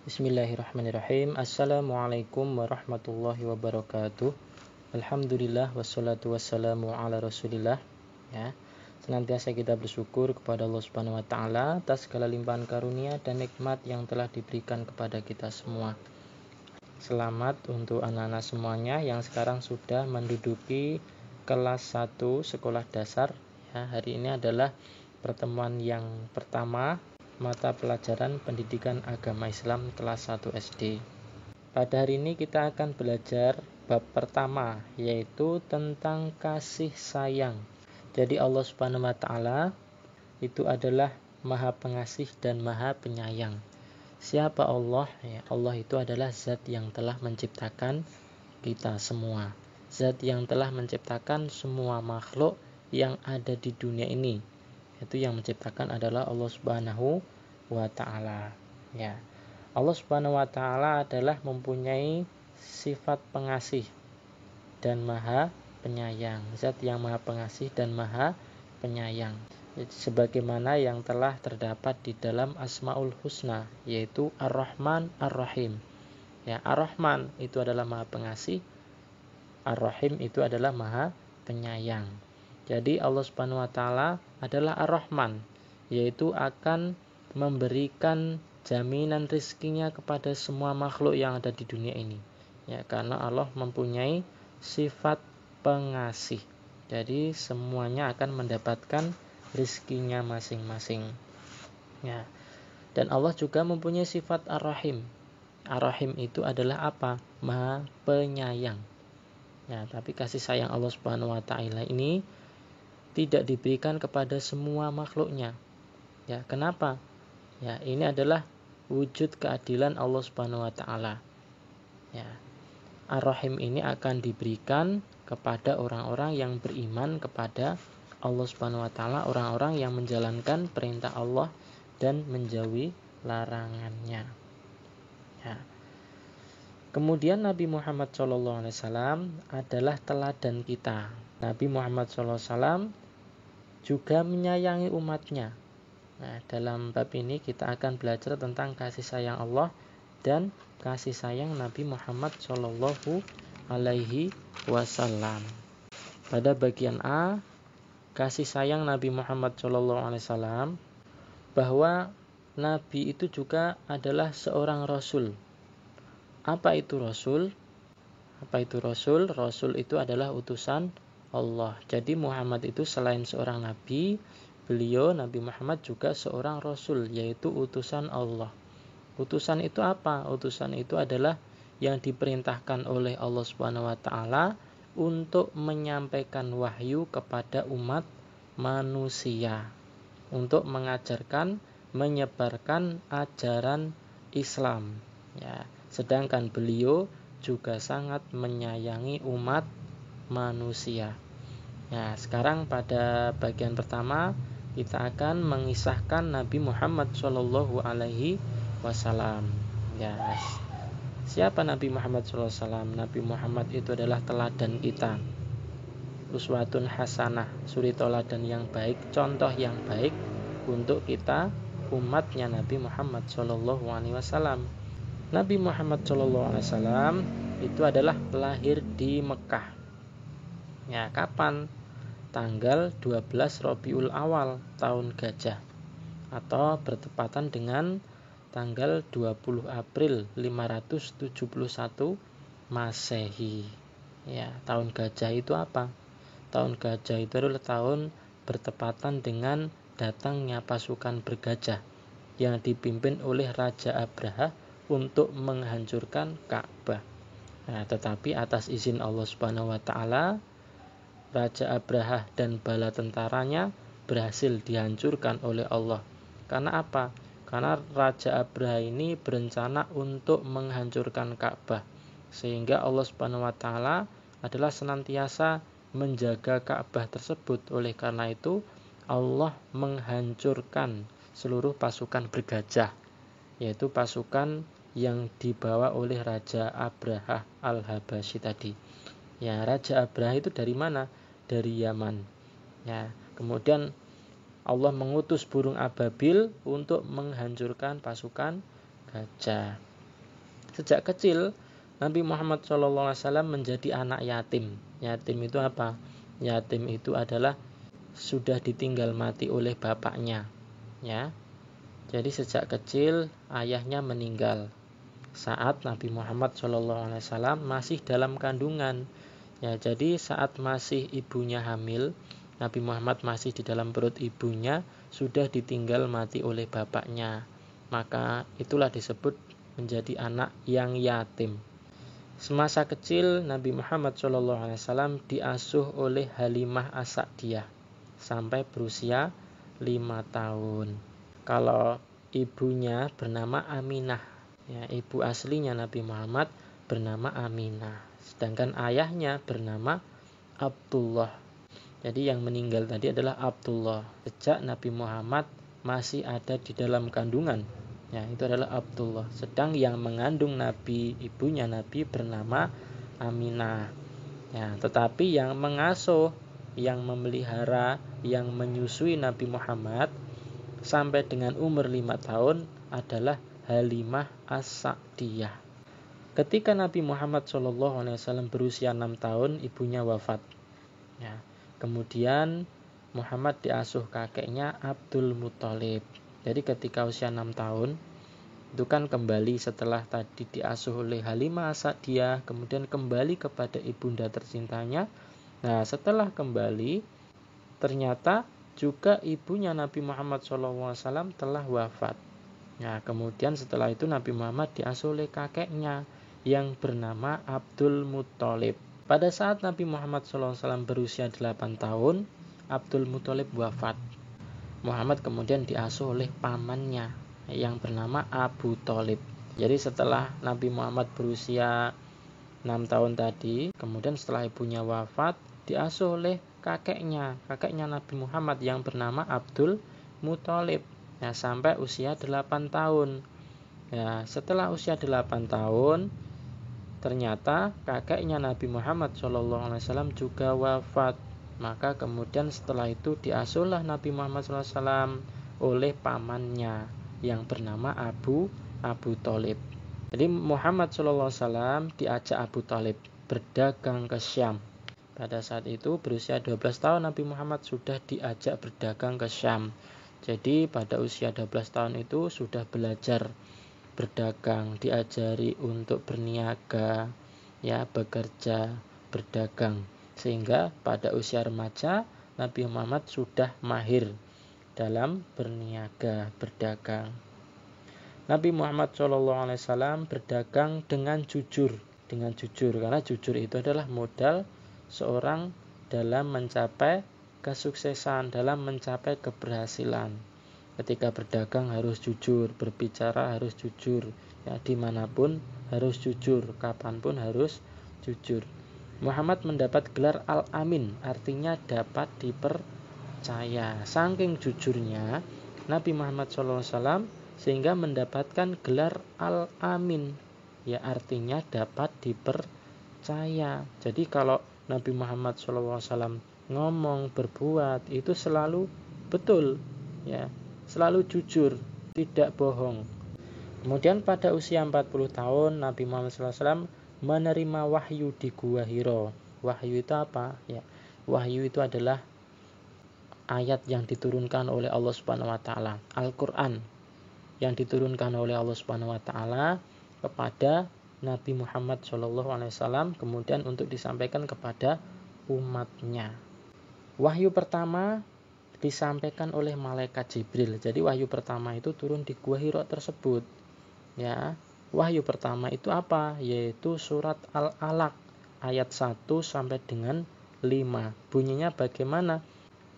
Bismillahirrahmanirrahim. Assalamualaikum warahmatullahi wabarakatuh. Alhamdulillah wassalatu wassalamu ala Rasulillah. Ya. Senantiasa kita bersyukur kepada Allah Subhanahu wa taala atas segala limpahan karunia dan nikmat yang telah diberikan kepada kita semua. Selamat untuk anak-anak semuanya yang sekarang sudah menduduki kelas 1 sekolah dasar. Ya, hari ini adalah pertemuan yang pertama mata pelajaran pendidikan agama Islam kelas 1 SD. Pada hari ini kita akan belajar bab pertama, yaitu tentang kasih sayang. Jadi Allah Subhanahu wa taala itu adalah Maha Pengasih dan Maha Penyayang. Siapa Allah? Ya, Allah itu adalah zat yang telah menciptakan kita semua. Zat yang telah menciptakan semua makhluk yang ada di dunia ini. Itu yang menciptakan adalah Allah Subhanahu wa taala. Ya. Allah Subhanahu wa taala adalah mempunyai sifat pengasih dan Maha Penyayang. Zat yang Maha Pengasih dan Maha Penyayang. Sebagaimana yang telah terdapat di dalam Asmaul Husna, yaitu Ar-Rahman Ar-Rahim. Ya, Ar-Rahman itu adalah Maha Pengasih, Ar-Rahim itu adalah Maha Penyayang. Jadi Allah Subhanahu wa taala adalah Ar-Rahman, yaitu akan memberikan jaminan rizkinya kepada semua makhluk yang ada di dunia ini. Ya, karena Allah mempunyai sifat pengasih. Jadi semuanya akan mendapatkan rizkinya masing-masing. Ya. Dan Allah juga mempunyai sifat Ar-Rahim. Ar-Rahim itu adalah apa? Maha Penyayang. Ya, tapi kasih sayang Allah Subhanahu wa taala ini tidak diberikan kepada semua makhluknya. Ya, kenapa? Ya, ini adalah wujud keadilan Allah Subhanahu wa taala. Ya. Ar-Rahim ini akan diberikan kepada orang-orang yang beriman kepada Allah Subhanahu wa taala, orang-orang yang menjalankan perintah Allah dan menjauhi larangannya. Ya. Kemudian Nabi Muhammad SAW adalah teladan kita. Nabi Muhammad SAW juga menyayangi umatnya. Nah, dalam bab ini kita akan belajar tentang kasih sayang Allah dan kasih sayang Nabi Muhammad Shallallahu Alaihi Wasallam. Pada bagian A, kasih sayang Nabi Muhammad Shallallahu Alaihi Wasallam, bahwa Nabi itu juga adalah seorang Rasul. Apa itu Rasul? Apa itu Rasul? Rasul itu adalah utusan Allah. Jadi Muhammad itu selain seorang Nabi, beliau Nabi Muhammad juga seorang Rasul, yaitu utusan Allah. Utusan itu apa? Utusan itu adalah yang diperintahkan oleh Allah Subhanahu wa taala untuk menyampaikan wahyu kepada umat manusia, untuk mengajarkan, menyebarkan ajaran Islam. Ya, sedangkan beliau juga sangat menyayangi umat manusia. Ya, sekarang pada bagian pertama kita akan mengisahkan Nabi Muhammad Shallallahu Alaihi Wasallam. Ya, siapa Nabi Muhammad Shallallahu Alaihi Wasallam? Nabi Muhammad itu adalah teladan kita, uswatun hasanah, suri teladan yang baik, contoh yang baik untuk kita umatnya Nabi Muhammad Shallallahu Alaihi Wasallam. Nabi Muhammad Shallallahu Alaihi Wasallam itu adalah lahir di Mekah. Ya, kapan? Tanggal 12 Rabiul Awal tahun Gajah, atau bertepatan dengan tanggal 20 April 571 Masehi. Ya, tahun Gajah itu apa? Tahun Gajah itu adalah tahun bertepatan dengan datangnya pasukan bergajah yang dipimpin oleh Raja Abraha untuk menghancurkan Ka'bah. Nah, tetapi atas izin Allah Subhanahu wa taala, Raja Abraha dan bala tentaranya berhasil dihancurkan oleh Allah. Karena apa? Karena Raja Abraha ini berencana untuk menghancurkan Ka'bah, sehingga Allah Subhanahu wa taala adalah senantiasa menjaga Ka'bah tersebut. Oleh karena itu Allah menghancurkan seluruh pasukan bergajah, yaitu pasukan yang dibawa oleh Raja Abraha Al-Habasyi tadi. Ya, Raja Abraha itu dari mana? Dari Yaman. Ya, kemudian Allah mengutus burung ababil untuk menghancurkan pasukan gajah. Sejak kecil Nabi Muhammad SAW menjadi anak yatim. Yatim itu apa? Yatim itu adalah sudah ditinggal mati oleh bapaknya, ya. Jadi sejak kecil ayahnya meninggal saat Nabi Muhammad SAW masih dalam kandungan. Ya, jadi saat masih ibunya hamil, Nabi Muhammad masih di dalam perut ibunya, sudah ditinggal mati oleh bapaknya. Maka itulah disebut menjadi anak yang yatim. Semasa kecil Nabi Muhammad SAW diasuh oleh Halimah As-Sa'diyah sampai berusia 5 tahun. Kalau ibunya bernama Aminah, ya, ibu aslinya Nabi Muhammad bernama Aminah, sedangkan ayahnya bernama Abdullah. Jadi yang meninggal tadi adalah Abdullah. Sejak Nabi Muhammad masih ada di dalam kandungan, ya, itu adalah Abdullah. Sedang yang mengandung Nabi, ibunya Nabi bernama Aminah. Ya, tetapi yang mengasuh, yang memelihara, yang menyusui Nabi Muhammad sampai dengan umur 5 tahun adalah Halimah As-Sa'diyah. Ketika Nabi Muhammad SAW berusia 6 tahun, ibunya wafat. Ya, kemudian Muhammad diasuh kakeknya Abdul Muthalib. Jadi ketika usia 6 tahun, itu kan kembali setelah tadi diasuh oleh Halimah As-Sa'diyah, kemudian kembali kepada ibunda tercintanya. Nah, setelah kembali, ternyata juga ibunya Nabi Muhammad SAW telah wafat. Nah, kemudian setelah itu Nabi Muhammad diasuh oleh kakeknya yang bernama Abdul Muthalib. Pada saat Nabi Muhammad SAW berusia 8 tahun, Abdul Muthalib wafat. Muhammad kemudian diasuh oleh pamannya yang bernama Abu Thalib. Jadi setelah Nabi Muhammad berusia 6 tahun tadi, kemudian setelah ibunya wafat, diasuh oleh kakeknya Nabi Muhammad yang bernama Abdul Muthalib, ya, sampai usia 8 tahun. Ya, setelah usia 8 tahun, ternyata kakeknya Nabi Muhammad SAW juga wafat. Maka kemudian setelah itu diasuhlah Nabi Muhammad SAW oleh pamannya yang bernama Abu Thalib. Jadi Muhammad SAW diajak Abu Thalib berdagang ke Syam. Pada saat itu berusia 12 tahun Nabi Muhammad sudah diajak berdagang ke Syam. Jadi pada usia 12 tahun itu sudah belajar berdagang, diajari untuk berniaga, ya, bekerja, berdagang. Sehingga pada usia remaja Nabi Muhammad sudah mahir dalam berniaga, berdagang. Nabi Muhammad SAW berdagang dengan jujur, karena jujur itu adalah modal seorang dalam mencapai kesuksesan, dalam mencapai keberhasilan. Ketika berdagang harus jujur, berbicara harus jujur, ya, dimanapun harus jujur, kapanpun harus jujur. Muhammad mendapat gelar Al-Amin, artinya dapat dipercaya. Saking jujurnya Nabi Muhammad SAW sehingga mendapatkan gelar Al-Amin, ya, artinya dapat dipercaya. Jadi kalau Nabi Muhammad SAW ngomong, berbuat itu selalu betul, ya, selalu jujur, tidak bohong. Kemudian pada usia 40 tahun Nabi Muhammad SAW menerima wahyu di Gua Hiro. Wahyu itu apa? Ya, wahyu itu adalah ayat yang diturunkan oleh Allah Subhanahu wa taala, Al-Qur'an yang diturunkan oleh Allah Subhanahu wa taala kepada Nabi Muhammad SAW, kemudian untuk disampaikan kepada umatnya. Wahyu pertama disampaikan oleh malaikat Jibril. Jadi wahyu pertama itu turun di Gua Hiro tersebut. Ya, wahyu pertama itu apa? Yaitu surat Al-Alaq ayat 1 sampai dengan 5. Bunyinya bagaimana?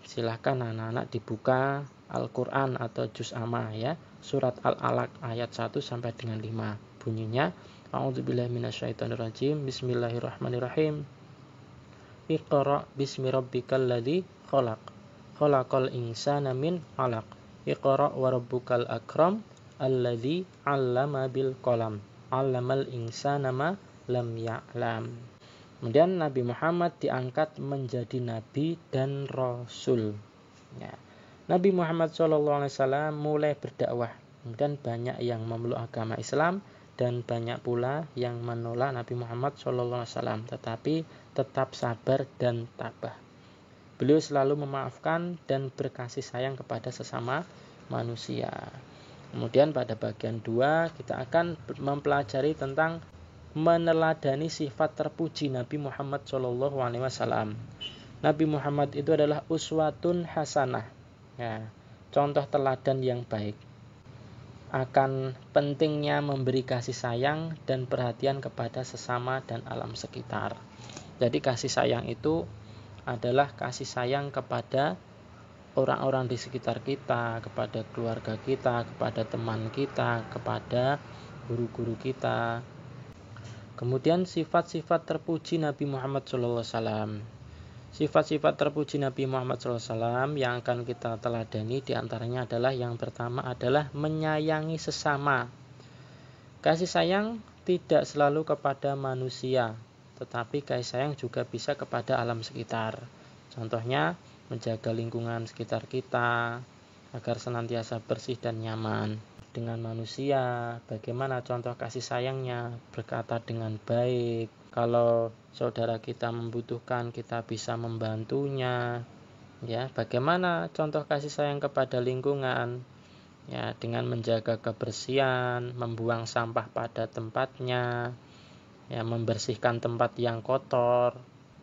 Silahkan anak-anak dibuka Al-Quran atau Juz Amma, ya. Surat Al-Alaq ayat 1 sampai dengan 5. Bunyinya, A'udzubillahi minasyaitonirrajim. Bismillahirrahmanirrahim. Iqra bismi rabbikal ladzi khalaq. Khalaqal insana min 'alaq. Iqra wa rabbukal akram alladzi 'allama bil qalam. 'Allamal insana ma lam ya'lam. Kemudian Nabi Muhammad diangkat menjadi nabi dan rasul. Ya. Nabi Muhammad SAW mulai berdakwah, kemudian banyak yang memeluk agama Islam dan banyak pula yang menolak Nabi Muhammad SAW, tetapi tetap sabar dan tabah. Beliau selalu memaafkan dan berkasih sayang kepada sesama manusia. Kemudian pada bagian 2 kita akan mempelajari tentang meneladani sifat terpuji Nabi Muhammad SAW. Nabi Muhammad itu adalah uswatun hasanah, ya, contoh teladan yang baik. Akan pentingnya memberi kasih sayang dan perhatian kepada sesama dan alam sekitar. Jadi kasih sayang itu adalah kasih sayang kepada orang-orang di sekitar kita, kepada keluarga kita, kepada teman kita, kepada guru-guru kita. Kemudian sifat-sifat terpuji Nabi Muhammad SAW. Sifat-sifat terpuji Nabi Muhammad SAW yang akan kita teladani diantaranya adalah yang pertama adalah menyayangi sesama. Kasih sayang tidak selalu kepada manusia, tetapi kasih sayang juga bisa kepada alam sekitar. Contohnya menjaga lingkungan sekitar kita agar senantiasa bersih dan nyaman. Dengan manusia, bagaimana contoh kasih sayangnya? Berkata dengan baik. Kalau saudara kita membutuhkan, kita bisa membantunya. Ya, bagaimana contoh kasih sayang kepada lingkungan? Ya, dengan menjaga kebersihan, membuang sampah pada tempatnya, ya, membersihkan tempat yang kotor.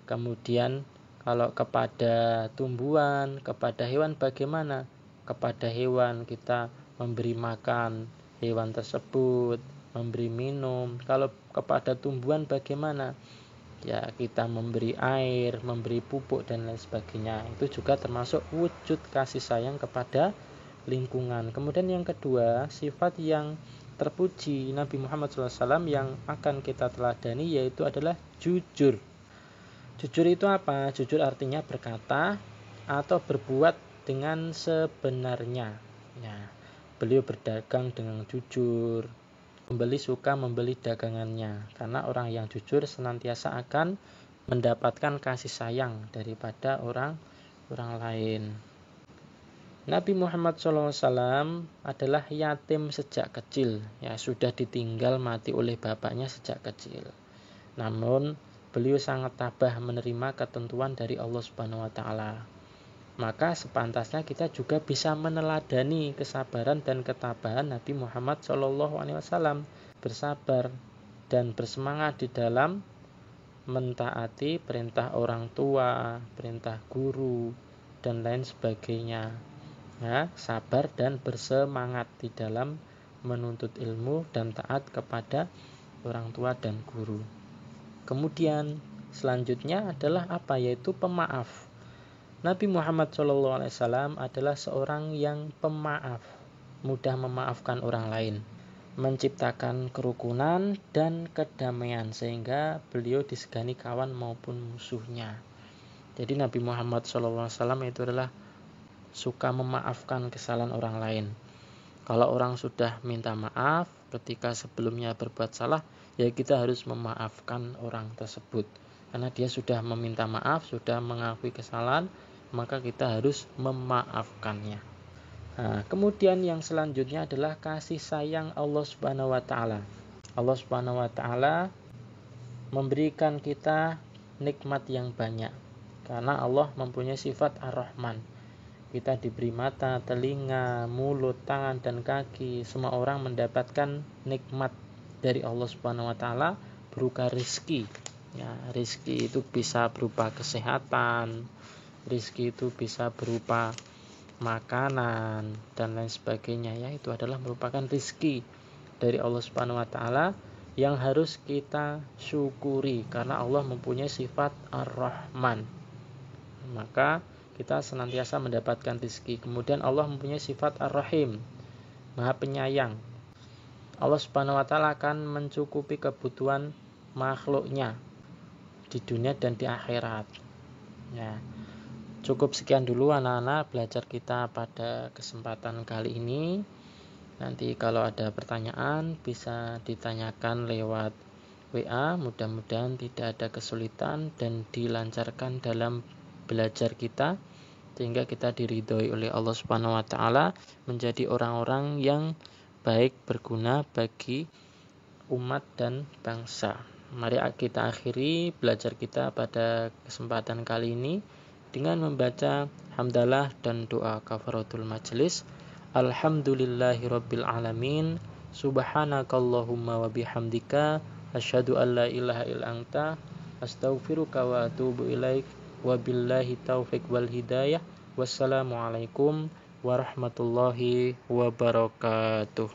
Kemudian kalau kepada tumbuhan, kepada hewan bagaimana? Kepada hewan kita memberi makan hewan tersebut, memberi minum. Kalau kepada tumbuhan bagaimana? Ya, kita memberi air, memberi pupuk dan lain sebagainya. Itu juga termasuk wujud kasih sayang kepada lingkungan. Kemudian yang kedua, sifat yang terpuji Nabi Muhammad SAW yang akan kita teladani yaitu adalah jujur. Jujur itu apa? Jujur artinya berkata atau berbuat dengan sebenarnya. Ya, beliau berdagang dengan jujur. Pembeli suka membeli dagangannya karena orang yang jujur senantiasa akan mendapatkan kasih sayang daripada orang lain. Nabi Muhammad SAW adalah yatim sejak kecil, ya, sudah ditinggal mati oleh bapaknya sejak kecil. Namun beliau sangat tabah menerima ketentuan dari Allah Subhanahu wa taala. Maka sepantasnya kita juga bisa meneladani kesabaran dan ketabahan Nabi Muhammad SAW, bersabar dan bersemangat di dalam mentaati perintah orang tua, perintah guru, dan lain sebagainya. Ya, sabar dan bersemangat di dalam menuntut ilmu dan taat kepada orang tua dan guru. Kemudian selanjutnya adalah apa? Yaitu pemaaf. Nabi Muhammad SAW adalah seorang yang pemaaf, mudah memaafkan orang lain, menciptakan kerukunan dan kedamaian sehingga beliau disegani kawan maupun musuhnya. Jadi Nabi Muhammad SAW itu adalah suka memaafkan kesalahan orang lain. Kalau orang sudah minta maaf ketika sebelumnya berbuat salah, ya kita harus memaafkan orang tersebut. Karena dia sudah meminta maaf, sudah mengakui kesalahan, maka kita harus memaafkannya. Nah, kemudian yang selanjutnya adalah kasih sayang Allah Subhanahu wa taala. Allah Subhanahu wa taala memberikan kita nikmat yang banyak karena Allah mempunyai sifat Ar-Rahman. Kita diberi mata, telinga, mulut, tangan dan kaki. Semua orang mendapatkan nikmat dari Allah Subhanahu wa taala berupa rezeki. Ya, rezeki itu bisa berupa kesehatan, rezeki itu bisa berupa makanan dan lain sebagainya, ya, itu adalah merupakan rezeki dari Allah Subhanahu wa taala yang harus kita syukuri karena Allah mempunyai sifat Ar-Rahman. Maka kita senantiasa mendapatkan rezeki. Kemudian Allah mempunyai sifat Ar-Rahim, Maha Penyayang. Allah Subhanahu wa taala akan mencukupi kebutuhan makhluknya di dunia dan di akhirat. Ya. Cukup sekian dulu anak-anak belajar kita pada kesempatan kali ini. Nanti kalau ada pertanyaan bisa ditanyakan lewat WA. Mudah-mudahan tidak ada kesulitan dan dilancarkan dalam belajar kita sehingga kita diridhoi oleh Allah Subhanahu wa taala menjadi orang-orang yang baik berguna bagi umat dan bangsa. Mari kita akhiri belajar kita pada kesempatan kali ini dengan membaca hamdalah dan doa kafaratul majelis. Alhamdulillahirabbil alamin. Subhanakallahumma wa bihamdika asyhadu an la ilaha illa anta astaghfiruka wa atubu ilaik. Wabillahi taufik wal hidayah. Wassalamualaikum warahmatullahi wabarakatuh.